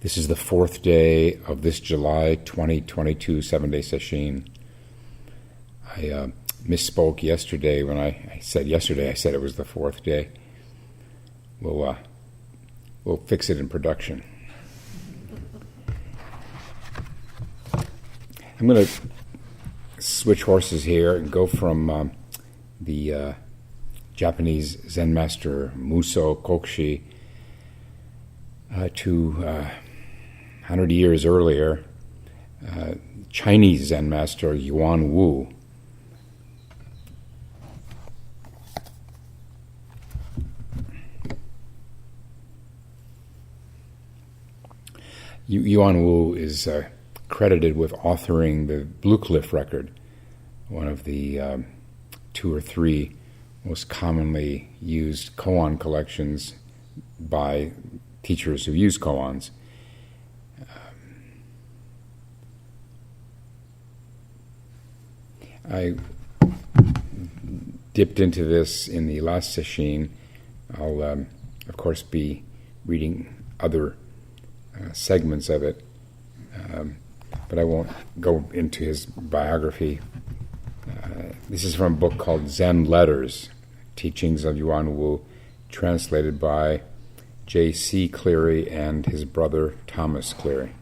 This is the fourth day of this July 2022 seven-day session. I misspoke yesterday when I said yesterday. I said it was the fourth day. We'll fix it in production. I'm going to switch horses here and go from the Japanese Zen master Muso Kokshi to 100 years earlier, Chinese Zen master Yuanwu. Yuanwu is credited with authoring the Blue Cliff record, one of the 2 or 3 most commonly used koan collections by teachers who use koans. I dipped into this in the last session. I'll, of course, be reading other segments of it, but I won't go into his biography. This is from a book called Zen Letters, Teachings of Yuanwu, translated by J.C. Cleary and his brother Thomas Cleary.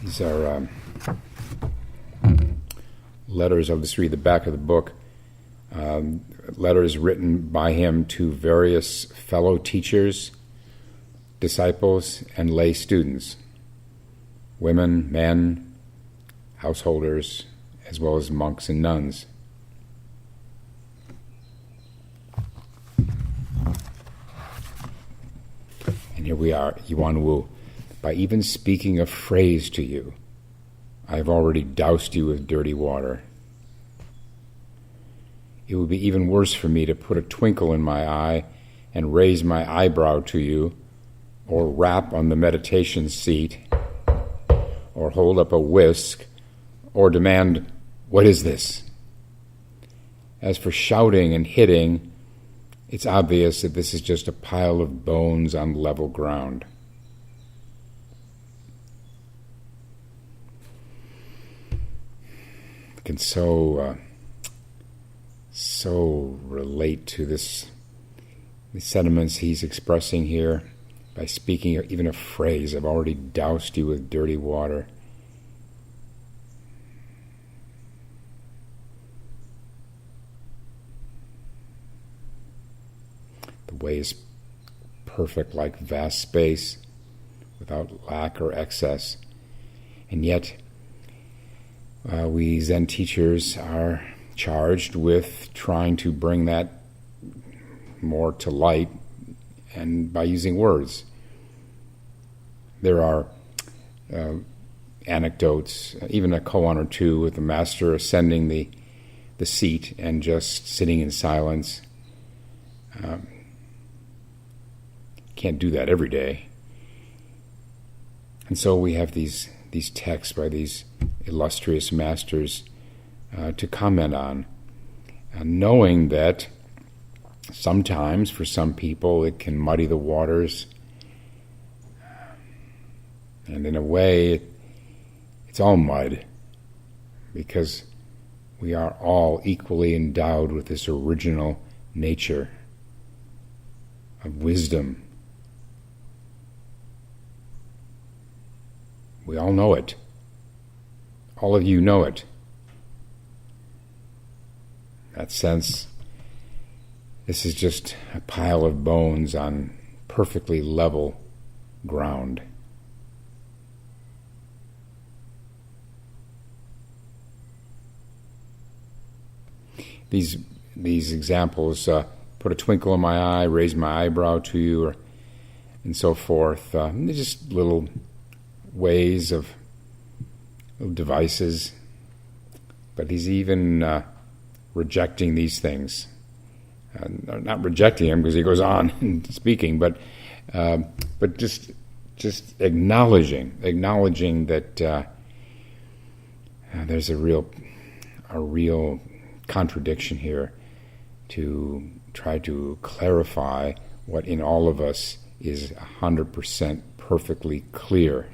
These are letters. I'll just read the back of the book. Letters written by him to various fellow teachers, disciples, and lay students, women, men, householders, as well as monks and nuns. And here we are, Yuanwu. By even speaking a phrase to you, I have already doused you with dirty water. It would be even worse for me to put a twinkle in my eye and raise my eyebrow to you, or rap on the meditation seat, or hold up a whisk, or demand, "What is this?" As for shouting and hitting, it's obvious that this is just a pile of bones on level ground. Can so relate to the sentiments he's expressing here by speaking even a phrase. I've already doused you with dirty water. The way is perfect, like vast space, without lack or excess, and yet we Zen teachers are charged with trying to bring that more to light, and by using words. There are anecdotes, even a koan or two, with the master ascending the seat and just sitting in silence. Can't do that every day. And so we have these texts by these illustrious masters to comment on, knowing that sometimes for some people it can muddy the waters, and in a way it's all mud, because we are all equally endowed with this original nature of wisdom. We all know it. All of you know it. In that sense, this is just a pile of bones on perfectly level ground. These examples, put a twinkle in my eye, raise my eyebrow to you, and so forth. They're just little ways of devices, but he's even rejecting these things. Not rejecting him because he goes on speaking, but just acknowledging that there's a real contradiction here to try to clarify what in all of us is 100% perfectly clear.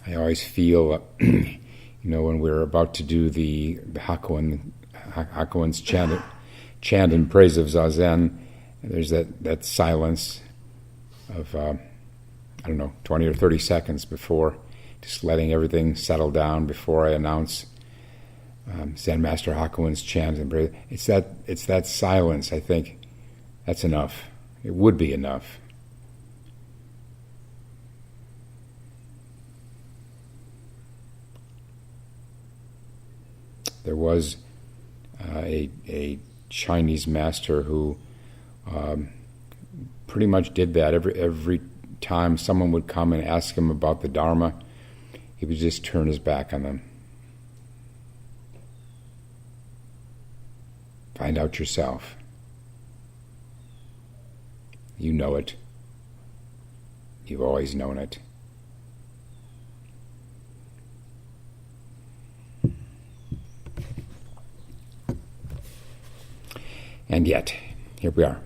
I always feel, when we're about to do the Hakuin's chant in praise of Zazen, there's that silence of, 20 or 30 seconds before, just letting everything settle down before I announce Zen Master Hakuin's chant and praise. It's that silence, I think, that's enough. It would be enough. There was a Chinese master who pretty much did that. Every time someone would come and ask him about the Dharma, he would just turn his back on them. Find out yourself. You know it. You've always known it. And yet, here we are.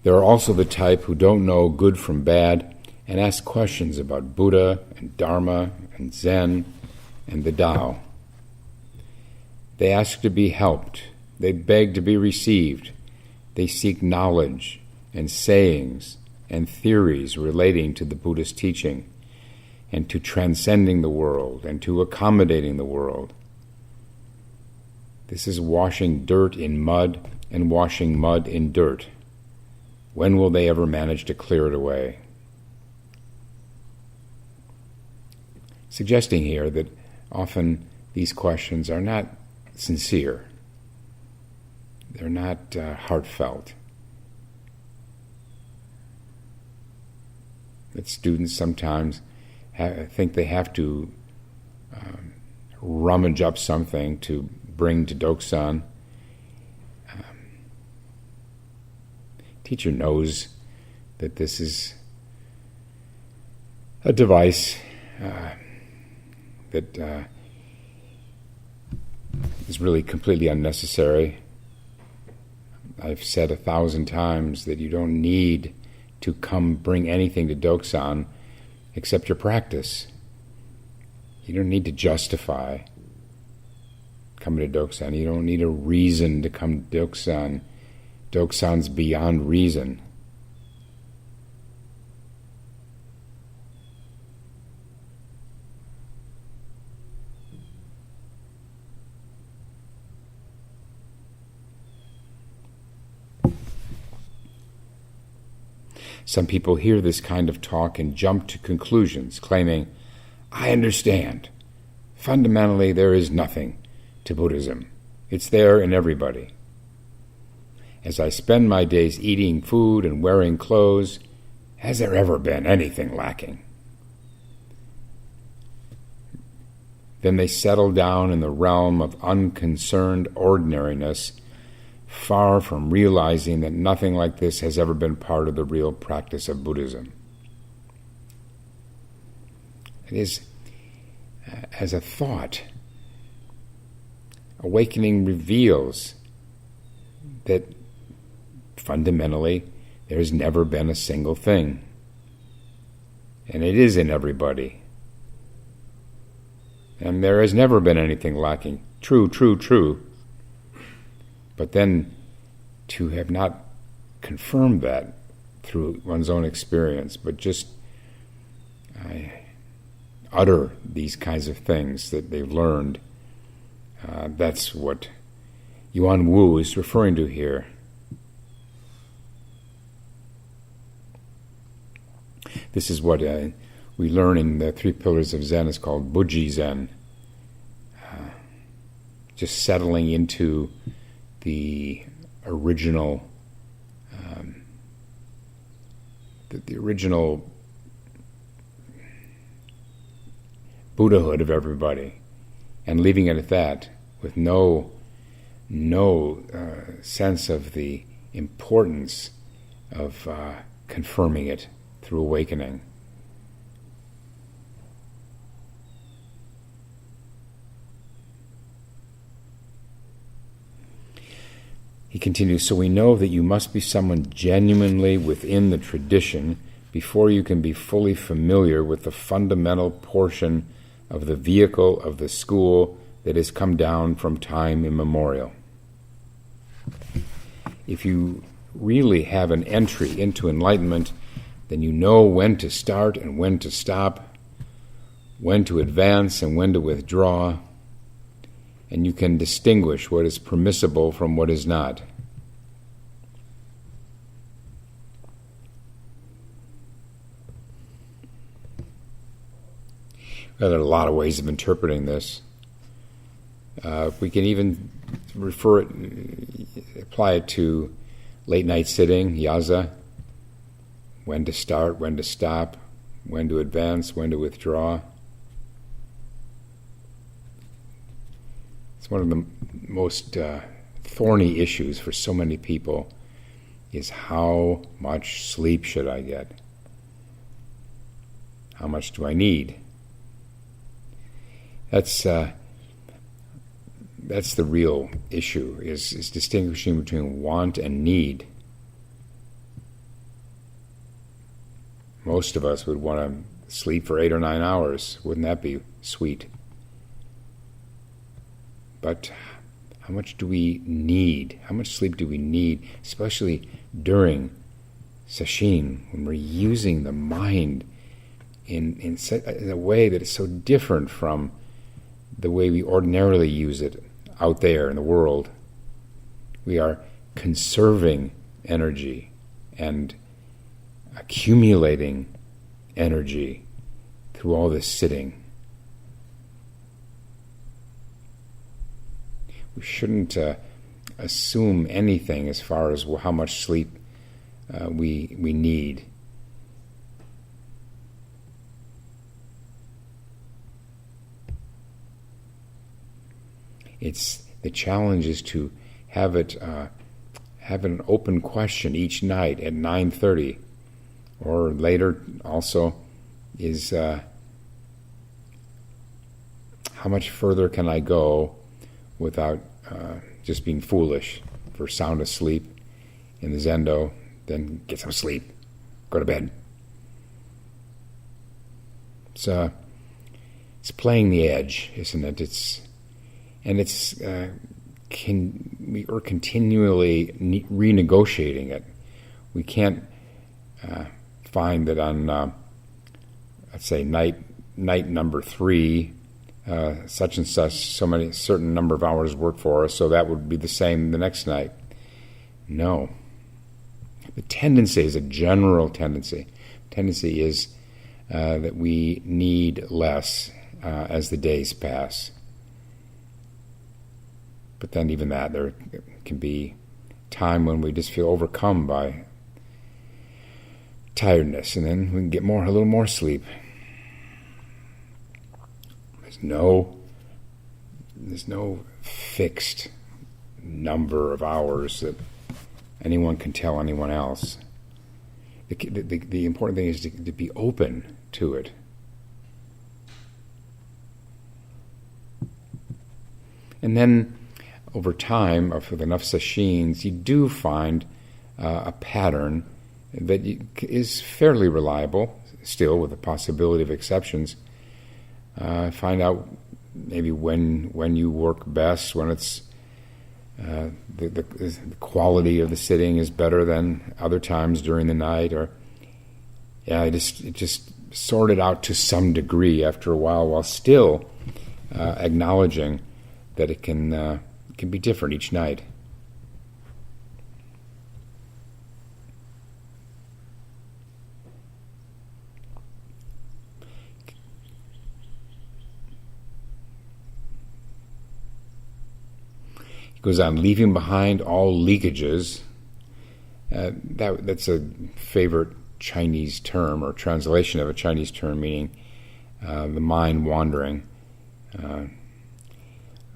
There are also the type who don't know good from bad and ask questions about Buddha and Dharma and Zen and the Tao. They ask to be helped. They beg to be received. They seek knowledge and sayings and theories relating to the Buddhist teaching and to transcending the world and to accommodating the world. This is washing dirt in mud and washing mud in dirt. When will they ever manage to clear it away? Suggesting here that often these questions are not sincere. They're not heartfelt. That students sometimes think they have to rummage up something to bring to Doksan. Teacher knows that this is a device that is really completely unnecessary. I've said 1,000 times that you don't need to come bring anything to Doksan except your practice. You don't need to justify coming to Doksan. You don't need a reason to come to Doksan. Doksan's beyond reason. Some people hear this kind of talk and jump to conclusions, claiming, I understand. Fundamentally, there is nothing to Buddhism. It's there in everybody. As I spend my days eating food and wearing clothes, has there ever been anything lacking? Then they settle down in the realm of unconcerned ordinariness, far from realizing that nothing like this has ever been part of the real practice of Buddhism. It is, as a thought, awakening reveals that fundamentally there has never been a single thing. And it is in everybody. And there has never been anything lacking. True, true, true. But then to have not confirmed that through one's own experience, but just utter these kinds of things that they've learned, that's what Yuanwu is referring to here. This is what we learn in the 3 pillars of Zen is called Buji Zen. Just settling into the original, the original Buddhahood of everybody, and leaving it at that, with no no sense of the importance of confirming it through awakening. He continues, so we know that you must be someone genuinely within the tradition before you can be fully familiar with the fundamental portion of the vehicle of the school that has come down from time immemorial. If you really have an entry into enlightenment, then you know when to start and when to stop, when to advance and when to withdraw, and you can distinguish what is permissible from what is not. Well, there are a lot of ways of interpreting this. We can even apply it to late night sitting, yaza, when to start, when to stop, when to advance, when to withdraw. It's one of the most thorny issues for so many people is how much sleep should I get? How much do I need? That's the real issue, is distinguishing between want and need. Most of us would want to sleep for 8 or 9 hours. Wouldn't that be sweet? But how much do we need? How much sleep do we need, especially during sesshin, when we're using the mind in a way that is so different from the way we ordinarily use it out there in the world? We are conserving energy and accumulating energy through all this sitting. We shouldn't assume anything as far as how much sleep we need. The challenge is to have an open question each night at 9:30, or later. Also, is how much further can I go without just being foolish? For sound asleep in the zendo, then get some sleep, go to bed. It's playing the edge, isn't it? We're continually renegotiating it. We can't find that on, let's say, night number 3, such and such, certain number of hours work for us, so that would be the same the next night. No. The tendency is a general tendency. Tendency is that we need less as the days pass. But then even that, there can be time when we just feel overcome by tiredness, and then we can get a little more sleep. There's no fixed number of hours that anyone can tell anyone else. The important thing is to be open to it. And then over time, or with enough sashins, you do find a pattern that is fairly reliable, still with the possibility of exceptions. Find out maybe when you work best, when it's the quality of the sitting is better than other times during the night, or it just sorted out to some degree after a while still acknowledging that it can be different each night. He goes on, leaving behind all leakages. That's a favorite Chinese term, or translation of a Chinese term, meaning the mind wandering.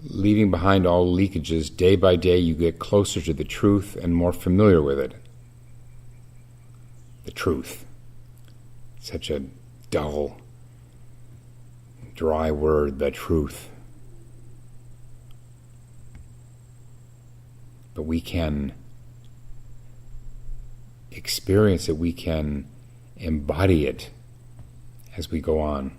leaving behind all leakages, day by day you get closer to the truth and more familiar with it. The truth. Such a dull, dry word, the truth. But we can experience it, we can embody it as we go on.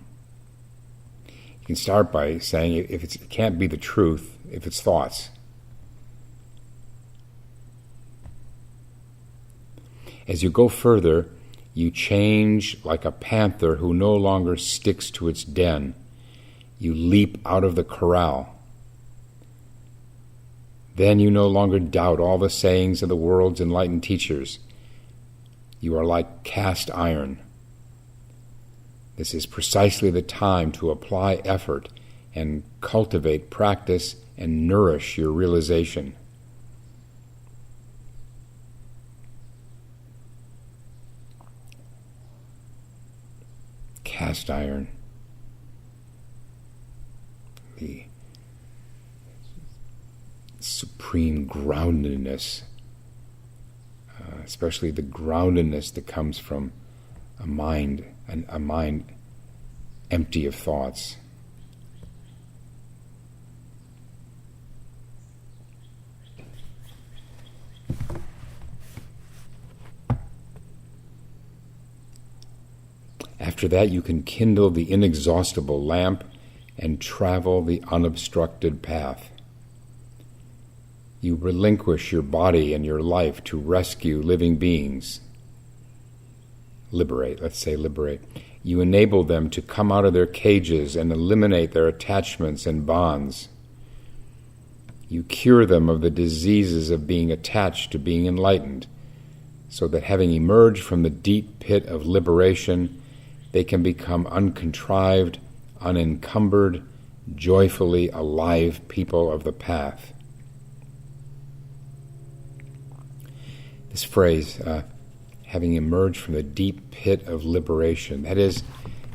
You can start by saying if it can't be the truth, if it's thoughts. As you go further, you change like a panther who no longer sticks to its den. You leap out of the corral. Then you no longer doubt all the sayings of the world's enlightened teachers. You are like cast iron. This is precisely the time to apply effort and cultivate practice and nourish your realization. Cast iron. The supreme groundedness, especially the groundedness that comes from a mind empty of thoughts. After that, you can kindle the inexhaustible lamp and travel the unobstructed path. You relinquish your body and your life to rescue living beings. Liberate, let's say liberate. You enable them to come out of their cages and eliminate their attachments and bonds. You cure them of the diseases of being attached to being enlightened, so that having emerged from the deep pit of liberation, they can become uncontrived, unencumbered, joyfully alive people of the path. This phrase, having emerged from the deep pit of liberation, that is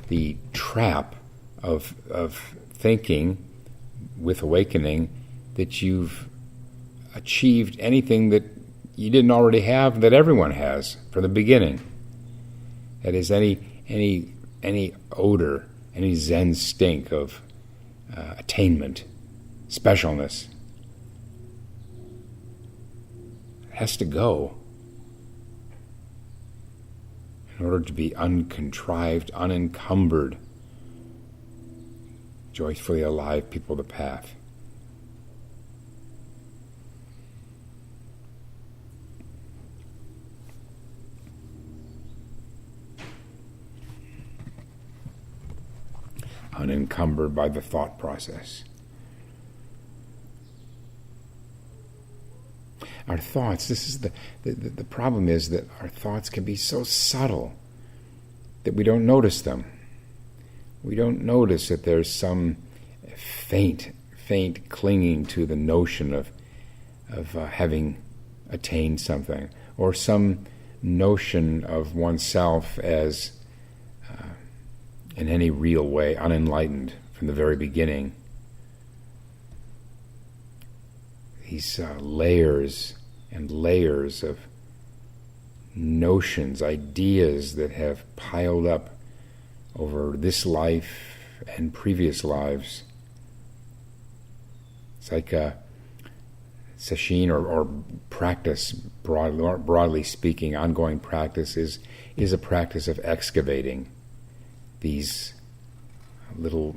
the trap of thinking with awakening that you've achieved anything that you didn't already have, that everyone has from the beginning. That is any odor, any Zen stink of attainment, specialness. It has to go in order to be uncontrived, unencumbered, joyfully alive people of the path. Unencumbered by the thought process. Our thoughts, this is the problem is that our thoughts can be so subtle that we don't notice them. We don't notice that there's some faint clinging to the notion of having attained something, or some notion of oneself as in any real way unenlightened from the very beginning. These layers and layers of notions, ideas that have piled up over this life and previous lives. It's like sesshin or practice, broadly speaking, ongoing practice is a practice of excavating these little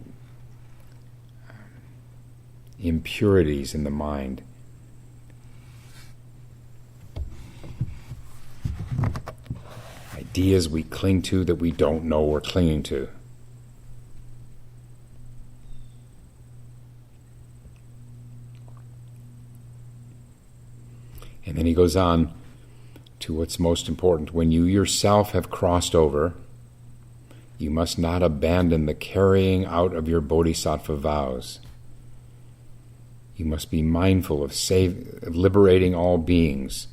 impurities in the mind. Ideas we cling to that we don't know we're clinging to. And then he goes on to what's most important. When you yourself have crossed over, you must not abandon the carrying out of your bodhisattva vows. You must be mindful of liberating all beings,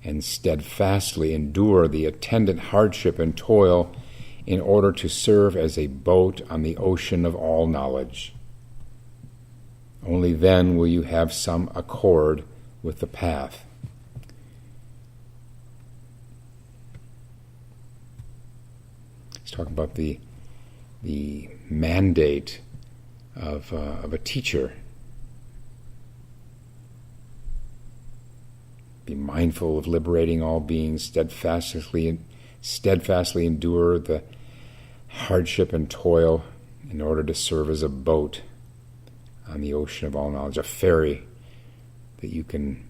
and steadfastly endure the attendant hardship and toil in order to serve as a boat on the ocean of all knowledge. Only then will you have some accord with the path. He's talking about the mandate of a teacher. Be mindful of liberating all beings, steadfastly endure the hardship and toil in order to serve as a boat on the ocean of all knowledge, a ferry that you can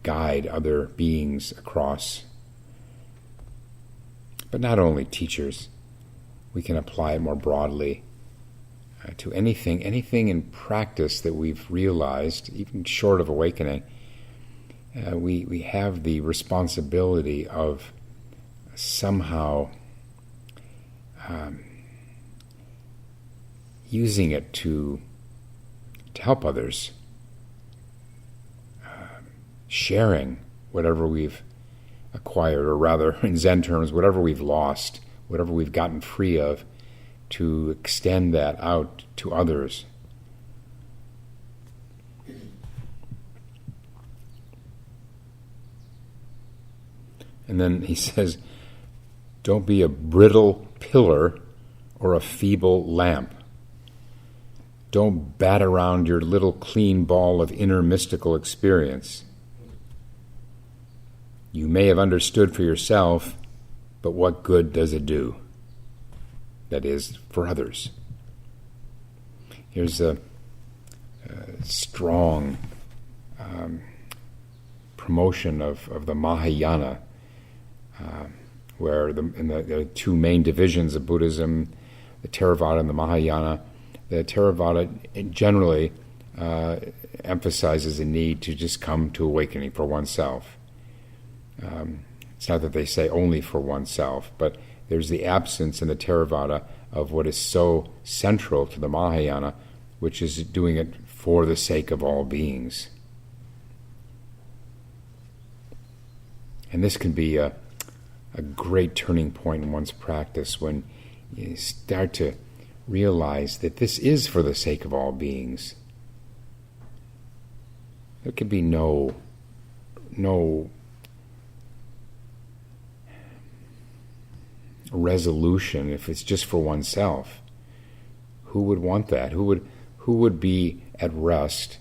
guide other beings across. But not only teachers, we can apply it more broadly to anything in practice that we've realized, even short of awakening. We have the responsibility of somehow using it to help others, sharing whatever we've acquired, or rather, in Zen terms, whatever we've lost, whatever we've gotten free of, to extend that out to others. And then he says, don't be a brittle pillar or a feeble lamp. Don't bat around your little clean ball of inner mystical experience. You may have understood for yourself, but what good does it do? That is, for others. Here's a strong promotion of the Mahayana, where in the two main divisions of Buddhism, the Theravada and the Mahayana, the Theravada generally emphasizes the need to just come to awakening for oneself. It's not that they say only for oneself, but there's the absence in the Theravada of what is so central to the Mahayana, which is doing it for the sake of all beings. And this can be a great turning point in one's practice when you start to realize that this is for the sake of all beings. There can be no resolution if it's just for oneself. Who would want that? Who would be at rest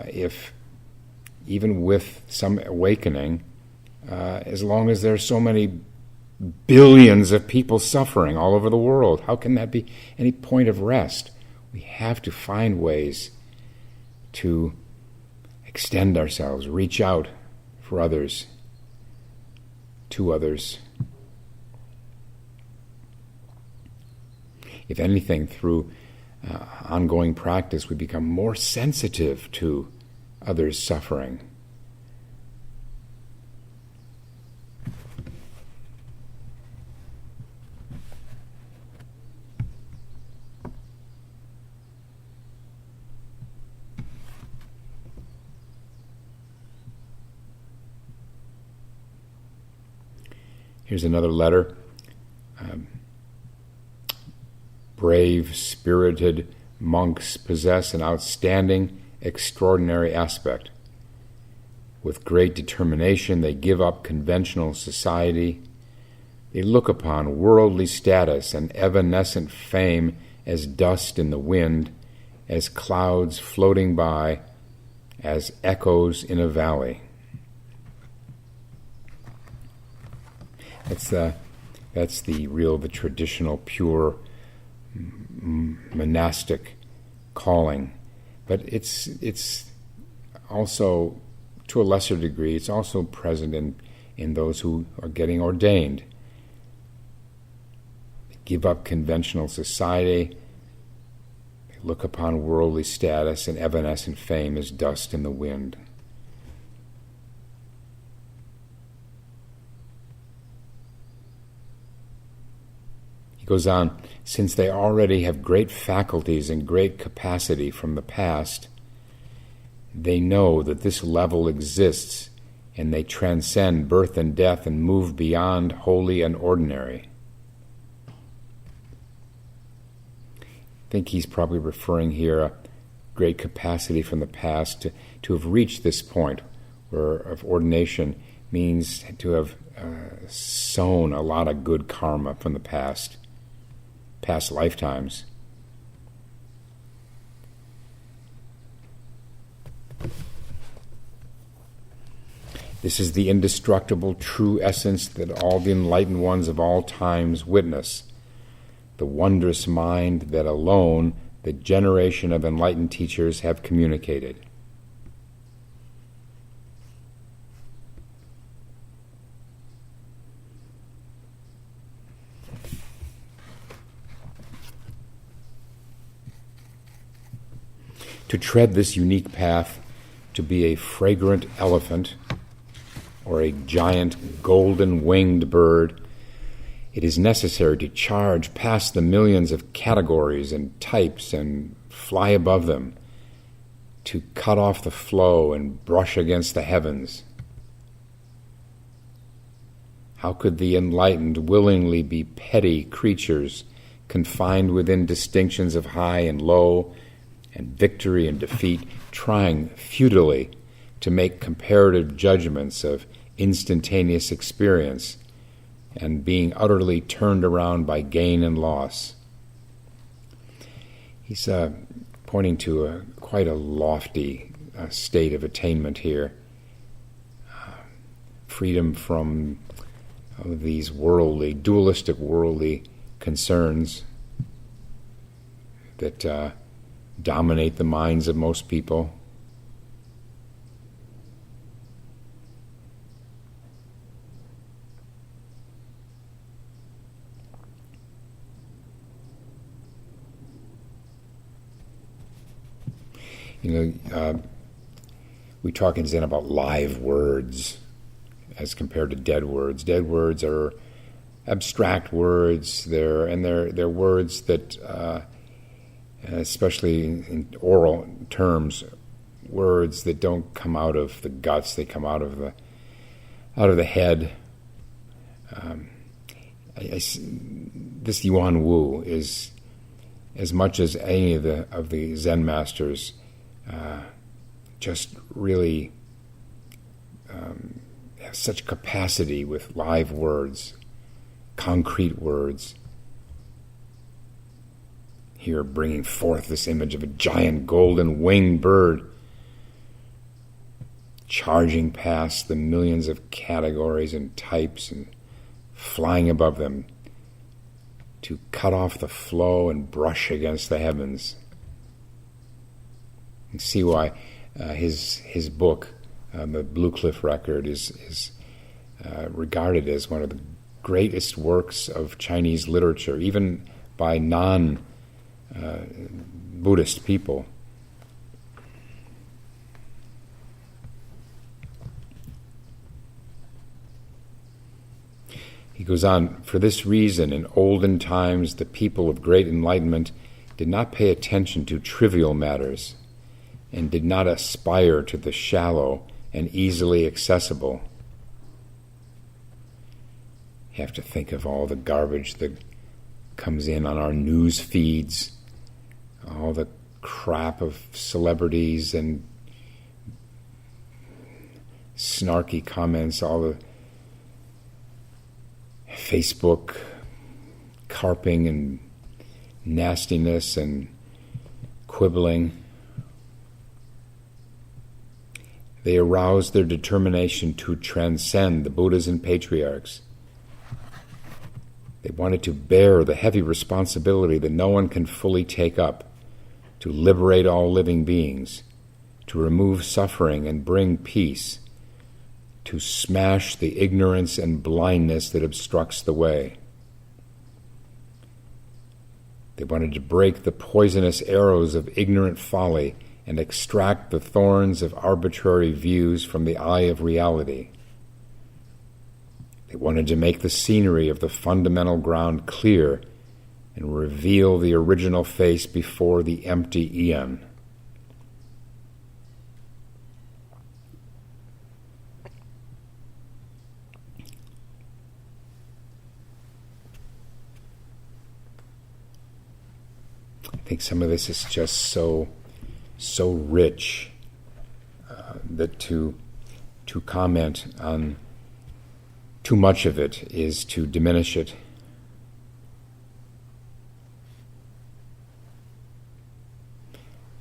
if, even with some awakening, as long as there are so many billions of people suffering all over the world? How can that be any point of rest? We have to find ways to extend ourselves, reach out for others, to others. If anything, through ongoing practice, we become more sensitive to others' suffering. Here's another letter. Brave, spirited monks possess an outstanding, extraordinary aspect. With great determination, they give up conventional society. They look upon worldly status and evanescent fame as dust in the wind, as clouds floating by, as echoes in a valley. That's the traditional, pure monastic calling. But it's also, to a lesser degree, it's also present in those who are getting ordained. They give up conventional society. They look upon worldly status and evanescent fame as dust in the wind. He goes on, since they already have great faculties and great capacity from the past, they know that this level exists, and they transcend birth and death and move beyond holy and ordinary. I think he's probably referring here great capacity from the past to have reached this point where of ordination means to have sown a lot of good karma from the past lifetimes. This is the indestructible true essence that all the enlightened ones of all times witness, the wondrous mind that alone the generation of enlightened teachers have communicated. To tread this unique path, to be a fragrant elephant or a giant golden-winged bird, it is necessary to charge past the millions of categories and types and fly above them, to cut off the flow and brush against the heavens. How could the enlightened willingly be petty creatures confined within distinctions of high and low, and victory and defeat, trying futilely to make comparative judgments of instantaneous experience and being utterly turned around by gain and loss? He's pointing to quite a lofty state of attainment here. Freedom from these dualistic worldly concerns that dominate the minds of most people. We talk in Zen about live words as compared to dead words. Dead words are abstract words. They're words that, especially in oral terms, words that don't come out of the guts. They come out of the head. This Yuanwu is, as much as any of the Zen masters, just really have such capacity with live words, concrete words. Here, bringing forth this image of a giant golden winged bird, charging past the millions of categories and types and flying above them to cut off the flow and brush against the heavens. You see why his book, the Blue Cliff Record, is regarded as one of the greatest works of Chinese literature, even by non-Buddhist people. He goes on, for this reason, in olden times, the people of great enlightenment did not pay attention to trivial matters and did not aspire to the shallow and easily accessible. You have to think of all the garbage that comes in on our news feeds, all the crap of celebrities and snarky comments, all the Facebook carping and nastiness and quibbling. They aroused their determination to transcend the Buddhas and patriarchs. They wanted to bear the heavy responsibility that no one can fully take up, to liberate all living beings, to remove suffering and bring peace, to smash the ignorance and blindness that obstructs the way. They wanted to break the poisonous arrows of ignorant folly and extract the thorns of arbitrary views from the eye of reality. They wanted to make the scenery of the fundamental ground clear and reveal the original face before the empty eon. I think some of this is just so so rich that to comment on too much of it is to diminish it.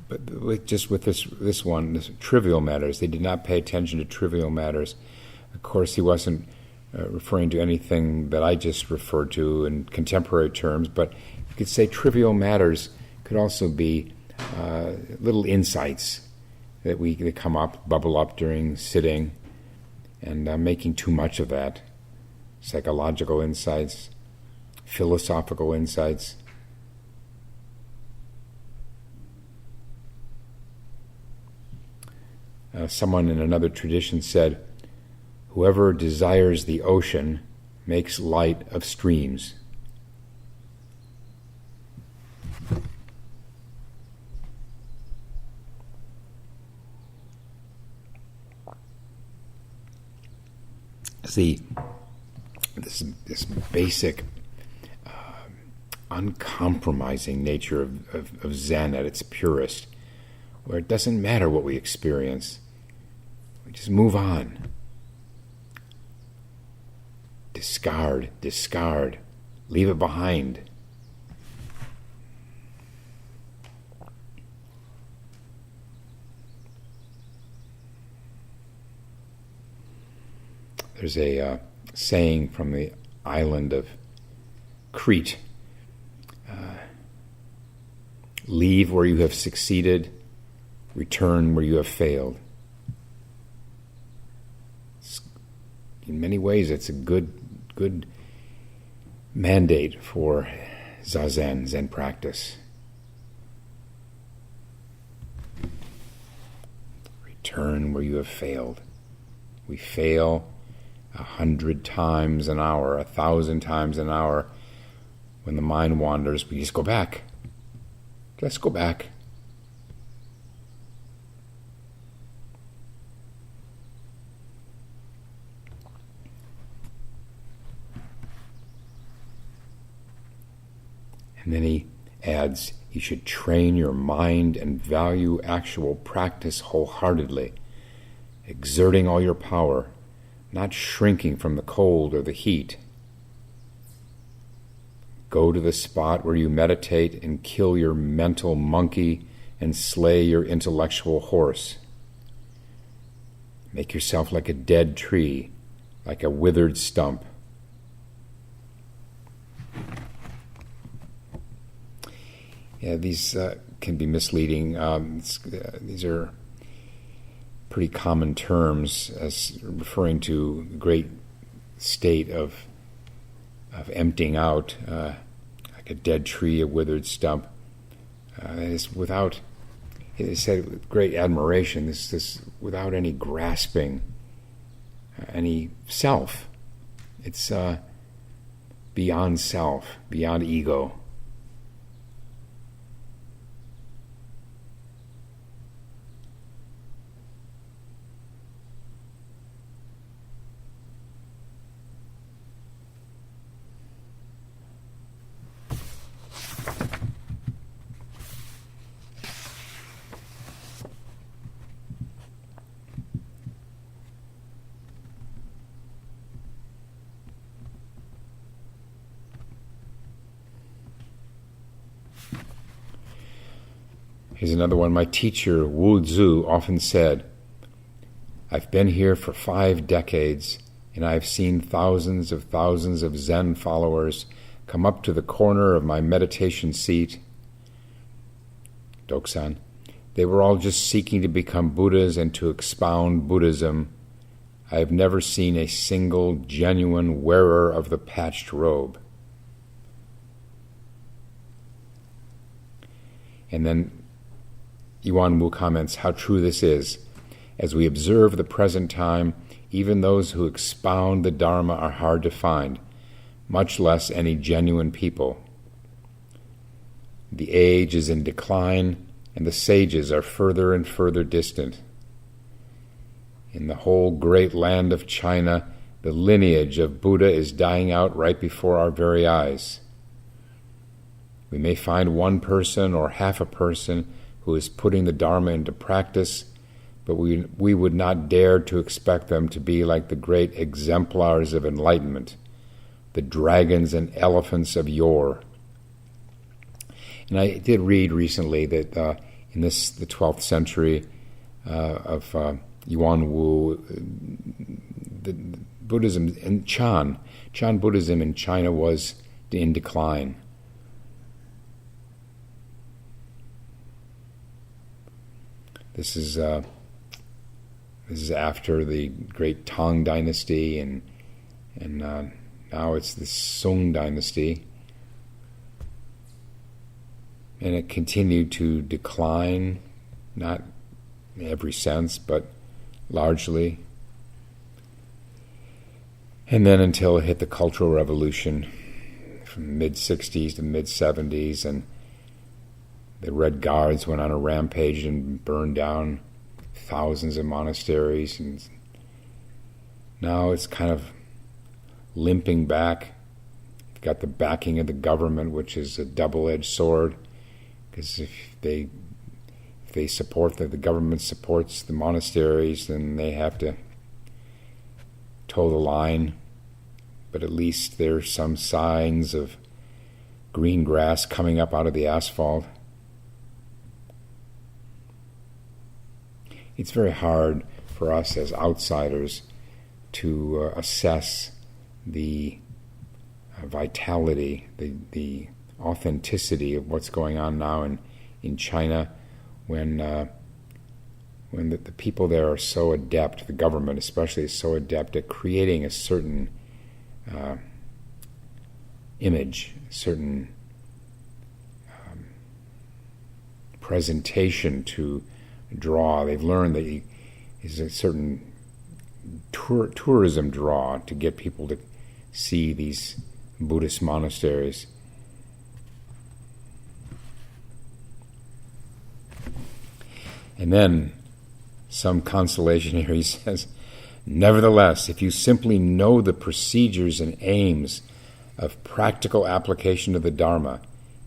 But with this one, this trivial matters, they did not pay attention to trivial matters. Of course, he wasn't referring to anything that I just referred to in contemporary terms, but you could say trivial matters could also be little insights that come up, bubble up during sitting, and making too much of that. Psychological insights, philosophical insights. Someone in another tradition said, "Whoever desires the ocean makes light of streams." See, this basic, uncompromising nature of Zen at its purest, where it doesn't matter what we experience, we just move on. Discard, leave it behind. There's a saying from the island of Crete, leave where you have succeeded, return where you have failed. In many ways, it's a good mandate for Zazen, Zen practice. Return where you have failed. We fail 100 times an hour, 1,000 times an hour. When the mind wanders, we just go back. Let's go back. And then he adds, you should train your mind and value actual practice wholeheartedly, exerting all your power, not shrinking from the cold or the heat. Go to the spot where you meditate and kill your mental monkey and slay your intellectual horse. Make yourself like a dead tree, like a withered stump. Yeah, these can be misleading. These are pretty common terms as referring to the great state of emptying out, like a dead tree, a withered stump. It said with great admiration, this without any grasping, any self. It's beyond self, beyond ego. Here's another one. My teacher, Wu Zu, often said, I've been here for 5 decades, and I've seen thousands of Zen followers come up to the corner of my meditation seat. Doksan. They were all just seeking to become Buddhas and to expound Buddhism. I have never seen a single genuine wearer of the patched robe. And then Yuanwu comments how true this is. As we observe the present time, even those who expound the Dharma are hard to find, much less any genuine people. The age is in decline, and the sages are further and further distant. In the whole great land of China, the lineage of Buddha is dying out right before our very eyes. We may find one person or half a person who is putting the Dharma into practice, but we would not dare to expect them to be like the great exemplars of enlightenment, the dragons and elephants of yore. And I did read recently that in the 12th century of Yuanwu, the Buddhism in Chan Buddhism in China was in decline. This is after the great Tang dynasty, and now it's the Song dynasty, and it continued to decline, not in every sense, but largely. And then until it hit the Cultural Revolution from mid-60s to mid-70s, and the Red Guards went on a rampage and burned down thousands of monasteries, and now it's kind of limping back. You've got the backing of the government, which is a double-edged sword, because if they support the government supports the monasteries, then they have to toe the line. But at least there's some signs of green grass coming up out of the asphalt. It's very hard for us as outsiders to assess the vitality, the authenticity of what's going on now in China, when the people there are so adept, the government especially is so adept at creating a certain image, certain presentation to draw. They've learned that is a certain tourism draw to get people to see these Buddhist monasteries. And then some consolation here, he says, nevertheless, if you simply know the procedures and aims of practical application of the Dharma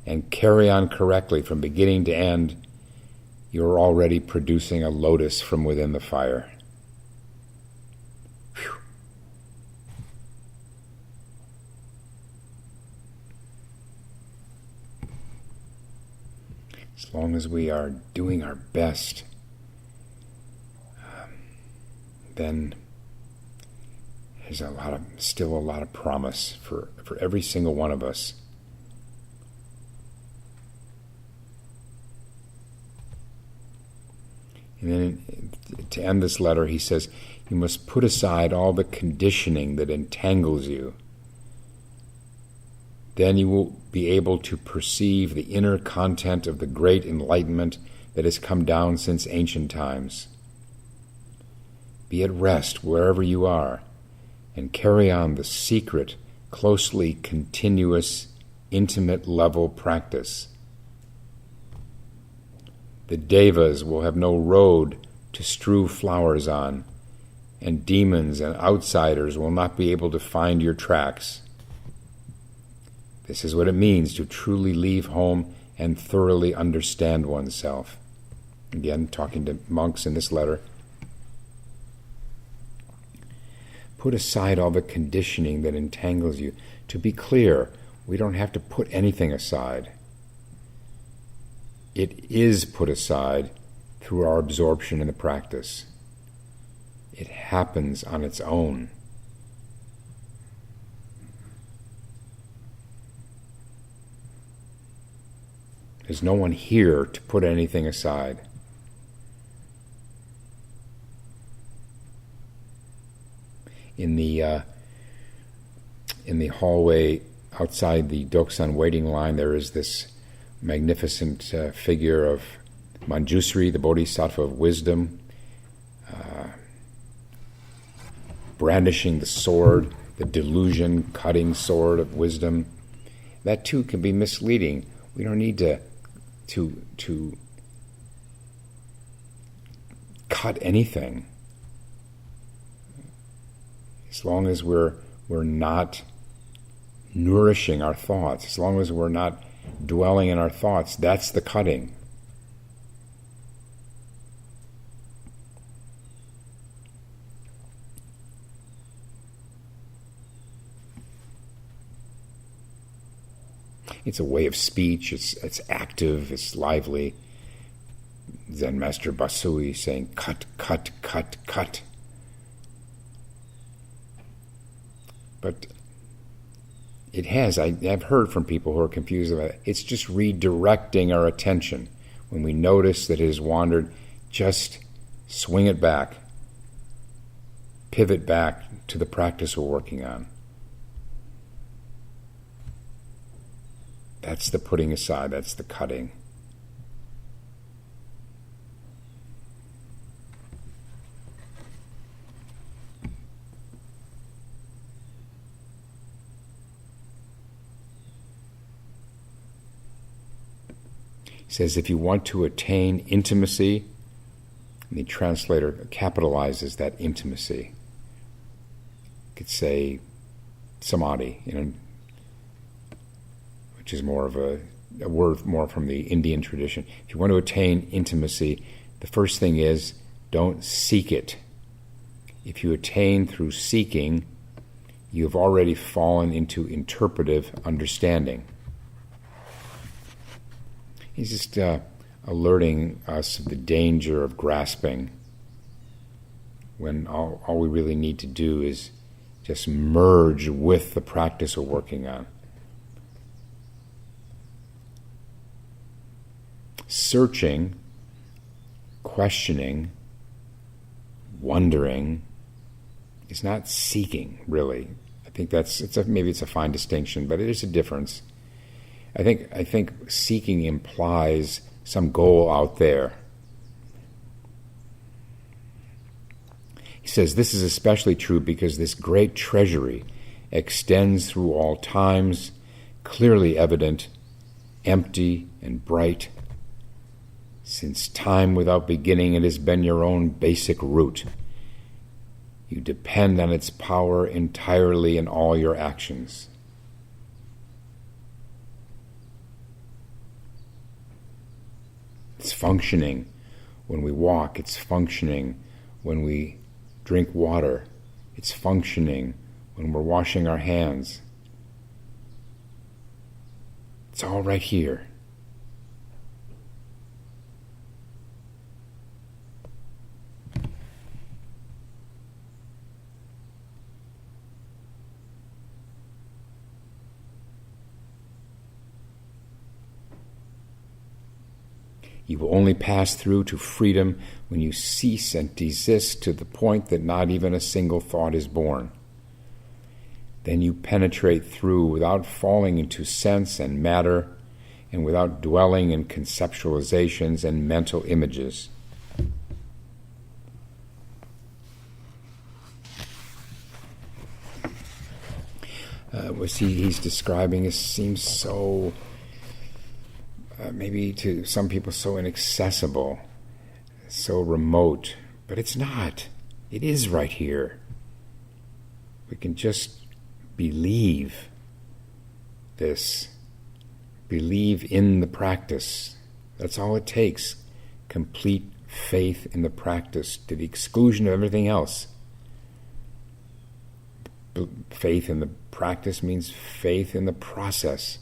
and carry on correctly from beginning to end, you're already producing a lotus from within the fire. Whew. As long as we are doing our best, then there's still a lot of promise for every single one of us. And then to end this letter, he says, you must put aside all the conditioning that entangles you. Then you will be able to perceive the inner content of the great enlightenment that has come down since ancient times. Be at rest wherever you are, and carry on the secret, closely continuous, intimate level practice. The devas will have no road to strew flowers on, and demons and outsiders will not be able to find your tracks. This is what it means to truly leave home and thoroughly understand oneself. Again, talking to monks in this letter. Put aside all the conditioning that entangles you. To be clear, we don't have to put anything aside. It is put aside through our absorption in the practice. It happens on its own. There's no one here to put anything aside. In the hallway outside the Doksan waiting line, there is this magnificent figure of Manjusri, the Bodhisattva of wisdom, brandishing the sword, the delusion-cutting sword of wisdom. That too can be misleading. We don't need to cut anything. As long as we're not nourishing our thoughts, as long as we're not dwelling in our thoughts, that's the cutting. It's a way of speech. It's active. It's lively. Zen Master Basui saying, cut, cut, cut, cut. But it has, I've heard from people who are confused about it, it's just redirecting our attention. When we notice that it has wandered, just swing it back, pivot back to the practice we're working on. That's the putting aside, that's the cutting. He says, if you want to attain intimacy, and the translator capitalizes that intimacy. You could say samadhi, which is more of a word more from the Indian tradition. If you want to attain intimacy, the first thing is don't seek it. If you attain through seeking, you have already fallen into interpretive understanding. He's just alerting us of the danger of grasping when all we really need to do is just merge with the practice we're working on. Searching, questioning, wondering is not seeking, really. I think maybe it's a fine distinction, but it is a difference. I think seeking implies some goal out there. He says this is especially true because this great treasury extends through all times, clearly evident, empty and bright. Since time without beginning, it has been your own basic root. You depend on its power entirely in all your actions. It's functioning when we walk. It's functioning when we drink water. It's functioning when we're washing our hands. It's all right here. You will only pass through to freedom when you cease and desist to the point that not even a single thought is born. Then you penetrate through without falling into sense and matter and without dwelling in conceptualizations and mental images. What he's describing seems so... maybe to some people so inaccessible, so remote, but it's not. It is right here. We can just believe this, believe in the practice. That's all it takes. Complete faith in the practice to the exclusion of everything else. Faith in the practice means faith in the process.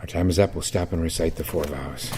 Our time is up. We'll stop and recite the 4 vows.